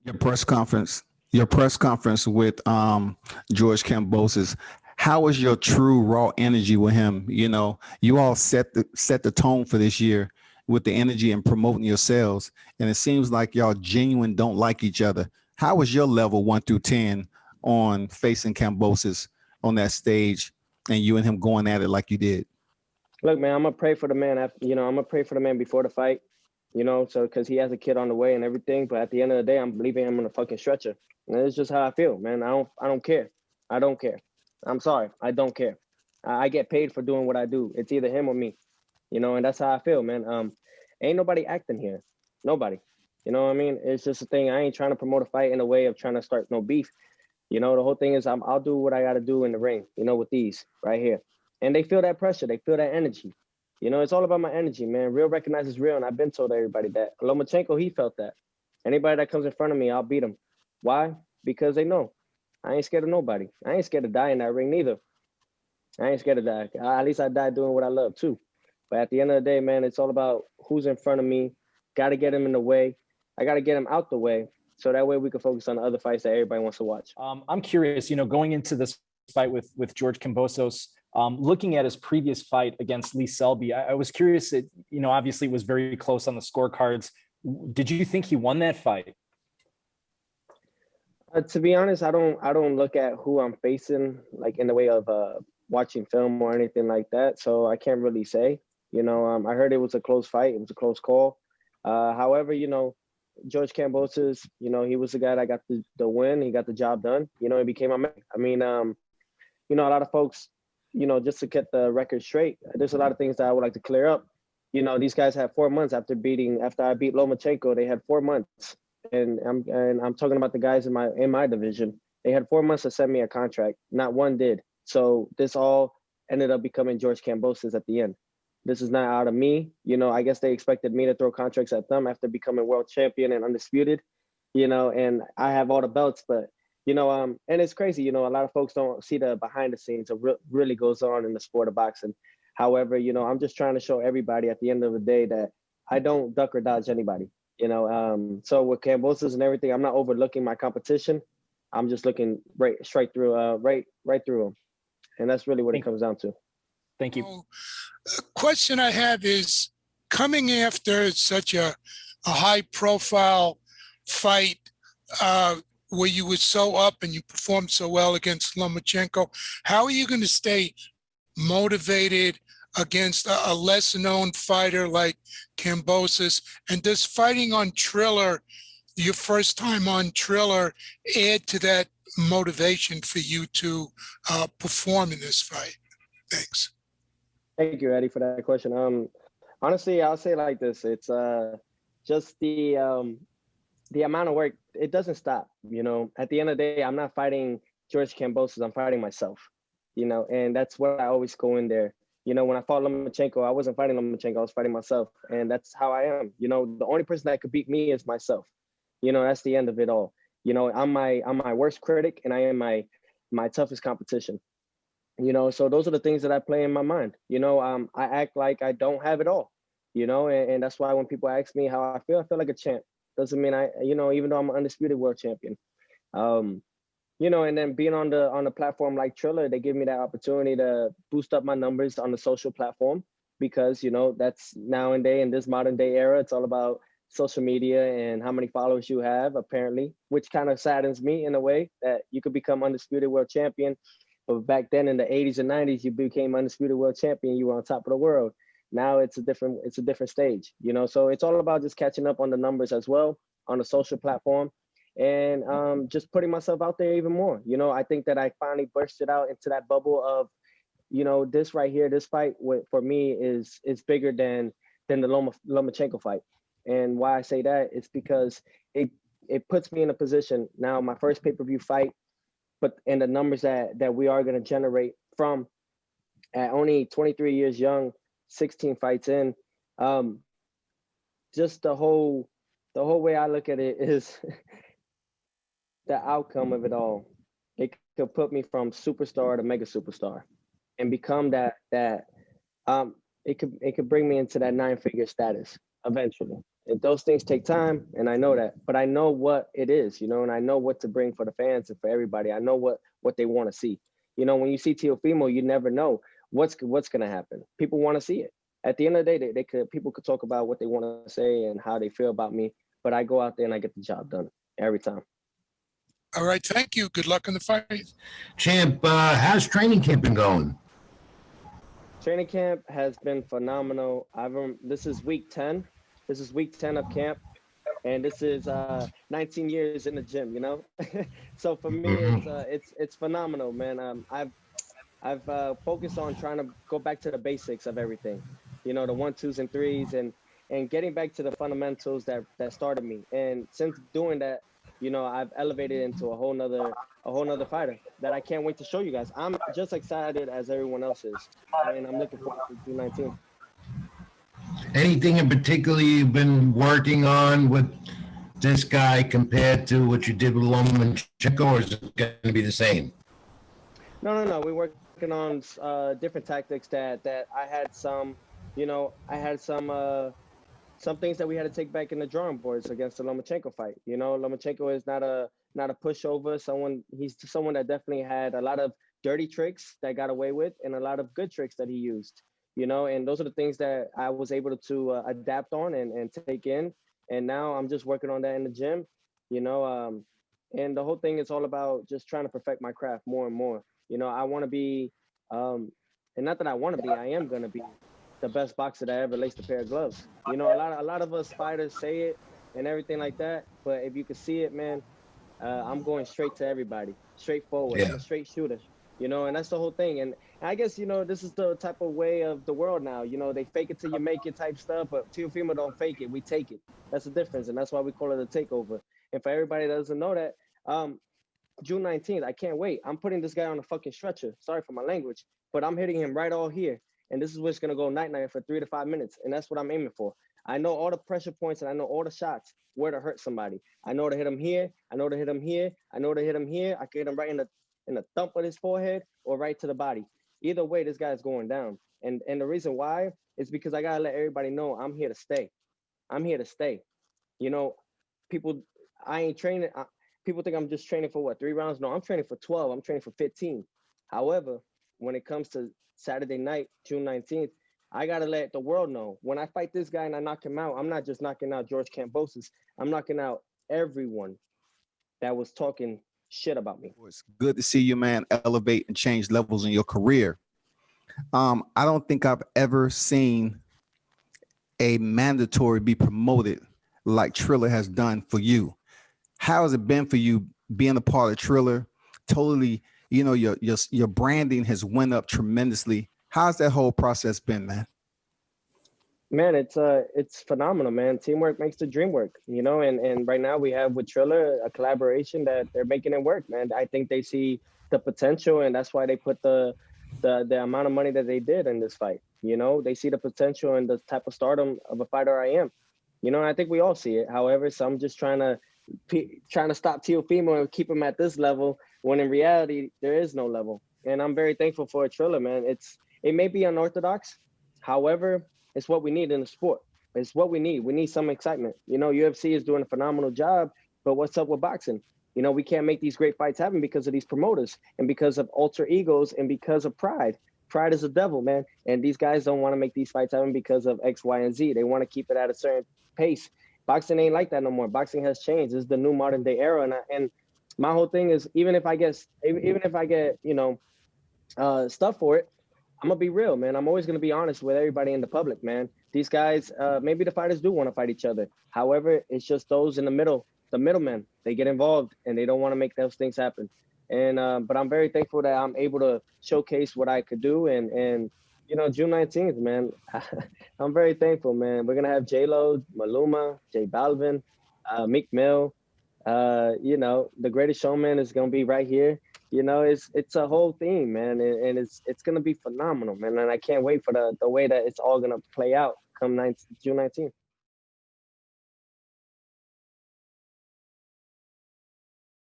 Your press conference with George Kambosos. How was your true raw energy with him? You know, you all set the tone for this year with the energy and promoting yourselves, and it seems like y'all genuine don't like each other. How was your level 1 through 10 on facing Kambosos on that stage, and you and him going at it like you did? Look, man, I'm gonna pray for the man. I'm gonna pray for the man before the fight. So because he has a kid on the way and everything. But at the end of the day, I'm leaving him on a fucking stretcher. And it's just how I feel, man. I don't care. I don't care. I'm sorry. I don't care. I get paid for doing what I do. It's either him or me. And that's how I feel, man. Ain't nobody acting here. Nobody. You know what I mean? It's just a thing. I ain't trying to promote a fight in a way of trying to start no beef. The whole thing is I'll do what I got to do in the ring, with these right here. And they feel that pressure. They feel that energy. It's all about my energy, man. Real recognizes real. And I've been told everybody that. Lomachenko, he felt that. Anybody that comes in front of me, I'll beat him. Why? Because they know. I ain't scared of nobody. I ain't scared to die in that ring neither. I ain't scared to die. At least I die doing what I love too. But at the end of the day, man, it's all about who's in front of me. Got to get him in the way. I got to get him out the way. So that way we can focus on the other fights that everybody wants to watch. I'm curious, going into this fight with George Kambosos, looking at his previous fight against Lee Selby, I was curious that, obviously it was very close on the scorecards. Did you think he won that fight? To be honest, I don't look at who I'm facing, like in the way of watching film or anything like that. So I can't really say, I heard it was a close fight. It was a close call. However, George Kambosos, he was the guy that got the win. He got the job done. He became a man. I mean, a lot of folks, just to get the record straight, there's a lot of things that I would like to clear up. These guys had 4 months after I beat Lomachenko. They had 4 months, and I'm talking about the guys in my division. They had 4 months to send me a contract. Not one did. So this all ended up becoming George Kambosos at the end. This is not out of me. I guess they expected me to throw contracts at them after becoming world champion and undisputed, and I have all the belts, but, and it's crazy, a lot of folks don't see the behind the scenes of what really goes on in the sport of boxing. However, I'm just trying to show everybody at the end of the day that I don't duck or dodge anybody, so with Kambosos and everything, I'm not overlooking my competition. I'm just looking straight through, right through them. And that's really what it comes down to. Thank you. The question I have is, coming after such a high profile fight where you were so up and you performed so well against Lomachenko, how are you going to stay motivated against a lesser known fighter like Kambosos? And does fighting on Triller, your first time on Triller, add to that motivation for you to perform in this fight? Thanks. Thank you, Eddie, for that question. Honestly, I'll say it like this. It's just the amount of work. It doesn't stop, At the end of the day, I'm not fighting George Kambosos. I'm fighting myself, and that's what I always go in there. When I fought Lomachenko, I wasn't fighting Lomachenko. I was fighting myself, and that's how I am. The only person that could beat me is myself. That's the end of it all. I'm my worst critic, and I am my toughest competition. So those are the things that I play in my mind. I act like I don't have it all, and that's why when people ask me how I feel like a champ. Doesn't mean even though I'm an undisputed world champion. And then being on the platform like Triller, they give me that opportunity to boost up my numbers on the social platform because, that's nowadays in this modern day era, it's all about social media and how many followers you have, apparently, which kind of saddens me in a way that you could become undisputed world champion. But back then in the 80s and 90s, you became undisputed world champion. You were on top of the world. Now it's a different stage, So it's all about just catching up on the numbers as well on the social platform, and just putting myself out there even more. I think that I finally bursted out into that bubble of, this right here, this fight for me is bigger than the Lomachenko fight. And why I say that is because it puts me in a position now. My first pay-per-view fight. But and the numbers that we are going to generate from at only 23 years young, 16 fights in, just the whole way I look at it is the outcome of it all. It could put me from superstar to mega superstar, and become that it could bring me into that 9-figure status eventually. those things take time, and I know that, but I know what it is, and I know what to bring for the fans and for everybody. I know what they want to see. When you see Teofimo, you never know what's going to happen. People want to see it. At the end of the day, people could talk about what they want to say and how they feel about me, but I go out there and I get the job done every time. All right, thank you. Good luck in the fight. Champ, how's training camp been going? Training camp has been phenomenal. This is week 10. This is week 10 of camp, and this is 19 years in the gym. So for me, it's phenomenal, man. I've focused on trying to go back to the basics of everything, the 1, 2s, and 3s, and getting back to the fundamentals that started me. And since doing that, I've elevated into a whole nother fighter that I can't wait to show you guys. I'm just excited as everyone else is, and I'm looking forward to 2019. Anything in particular you've been working on with this guy compared to what you did with Lomachenko, or is it going to be the same? No. We're working on different tactics that I had some, some things that we had to take back in the drawing boards against the Lomachenko fight. Lomachenko is not a pushover. He's someone that definitely had a lot of dirty tricks that got away with and a lot of good tricks that he used. And those are the things that I was able to adapt on and take in. And now I'm just working on that in the gym, and the whole thing is all about just trying to perfect my craft more and more. I want to be, and not that I want to be, I am going to be the best boxer that ever laced a pair of gloves. A lot of us fighters say it and everything like that, but if you can see it, man, I'm going straight to everybody, straightforward. Yeah. I'm a straight shooter, and that's the whole thing. And I guess, this is the type of way of the world now. They fake it till you make it type stuff, but Teofimo don't fake it. We take it. That's the difference. And that's why we call it a takeover. And for everybody that doesn't know that, June 19th, I can't wait. I'm putting this guy on a fucking stretcher. Sorry for my language, but I'm hitting him right all here. And this is what's going to go night-night for 3 to 5 minutes. And that's what I'm aiming for. I know all the pressure points and I know all the shots where to hurt somebody. I know to hit him here. I know to hit him here. I know to hit him here. I can hit him right in the thump of his forehead or right to the body. Either way, this guy's going down. And the reason why is because I got to let everybody know I'm here to stay. I'm here to stay. I ain't training. People think I'm just training for 3 rounds? No, I'm training for 12. I'm training for 15. However, when it comes to Saturday night, June 19th, I got to let the world know when I fight this guy and I knock him out, I'm not just knocking out George Kambosos. I'm knocking out everyone that was talking shit about me. It's good to see you, man, elevate and change levels in your career. I don't think I've ever seen a mandatory be promoted like Triller has done for you. How has it been for you being a part of Triller? Totally, your branding has went up tremendously. How's that whole process been, man? Man, it's phenomenal, man. Teamwork makes the dream work, and right now we have with Triller a collaboration that they're making it work, man. I think they see the potential, and that's why they put the amount of money that they did in this fight. They see the potential and the type of stardom of a fighter I am. I think we all see it. However, some just trying to stop Teofimo and keep him at this level, when in reality there is no level. And I'm very thankful for Triller, man. It may be unorthodox, however, it's what we need in the sport. It's what we need. We need some excitement. UFC is doing a phenomenal job, but what's up with boxing? We can't make these great fights happen because of these promoters and because of alter egos and because of pride. Pride is a devil, man. And these guys don't want to make these fights happen because of X, Y, and Z. They want to keep it at a certain pace. Boxing ain't like that no more. Boxing has changed. This is the new modern day era. And my whole thing is, even if I get stuff for it, I'm gonna be real, man. I'm always gonna be honest with everybody in the public, man. These guys, maybe the fighters do want to fight each other. However, it's just those in the middle, the middlemen. They get involved and they don't want to make those things happen. And but I'm very thankful that I'm able to showcase what I could do. And June 19th, man, I'm very thankful, man. We're gonna have J-Lo, Maluma, J Balvin, Meek Mill. The Greatest Showman is gonna be right here. It's a whole theme, man, and it's gonna be phenomenal, man. And I can't wait for the way that it's all gonna play out come June 19th.